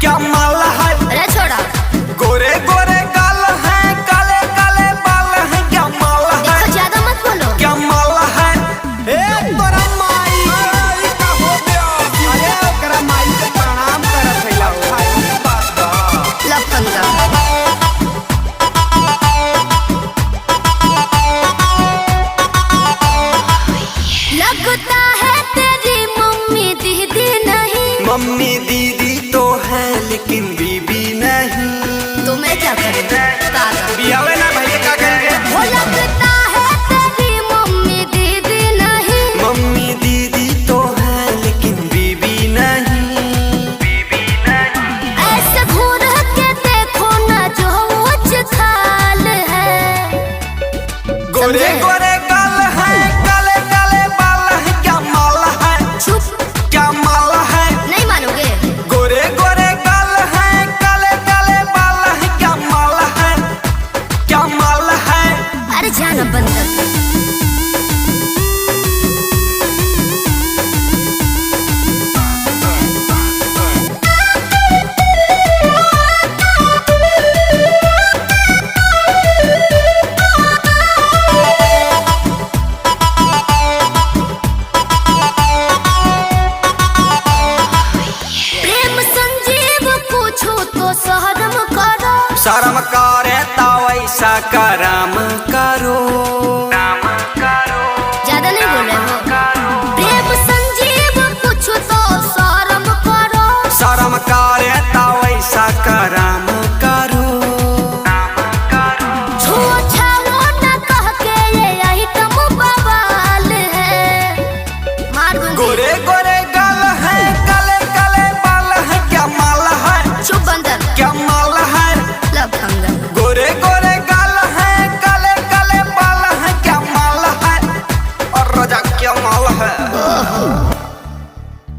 क्या माल है? अरे छोड़ा। गोरे गोरे गाल है, काले काले बाल है, क्या माल है? देखो ज्यादा मत बोलो। क्या माल है? ए तोरा माई का हो गया। अरे ओकरा माई के प्रणाम करत हैला भाई बाबा। लपन का लगता है तेरी मम्मी दीदी नहीं। मम्मी दीदी तो है लेकिन बीबी नहीं। तो मैं क्या करूं? बियावे ना भैया क्या करेंगे? वो लगता है तेरी मम्मी दीदी नहीं। मम्मी दीदी तो है लेकिन बीबी नहीं। बीबी नहीं। ऐसे घूर के देखो ना जो उच्च खाल है। गोरे गोरे गाल है, काले काले बाल है, क्या माल है? चुप। क्या माल है? नहीं मानोगे? गोरे गोरे गाल है, काले काले बाल है, क्या माल है? क्या माल है? अरे जाना बंदर। प्रेम संजीव पूछो तो शर्म करो। शर्म करे तो वैसा करम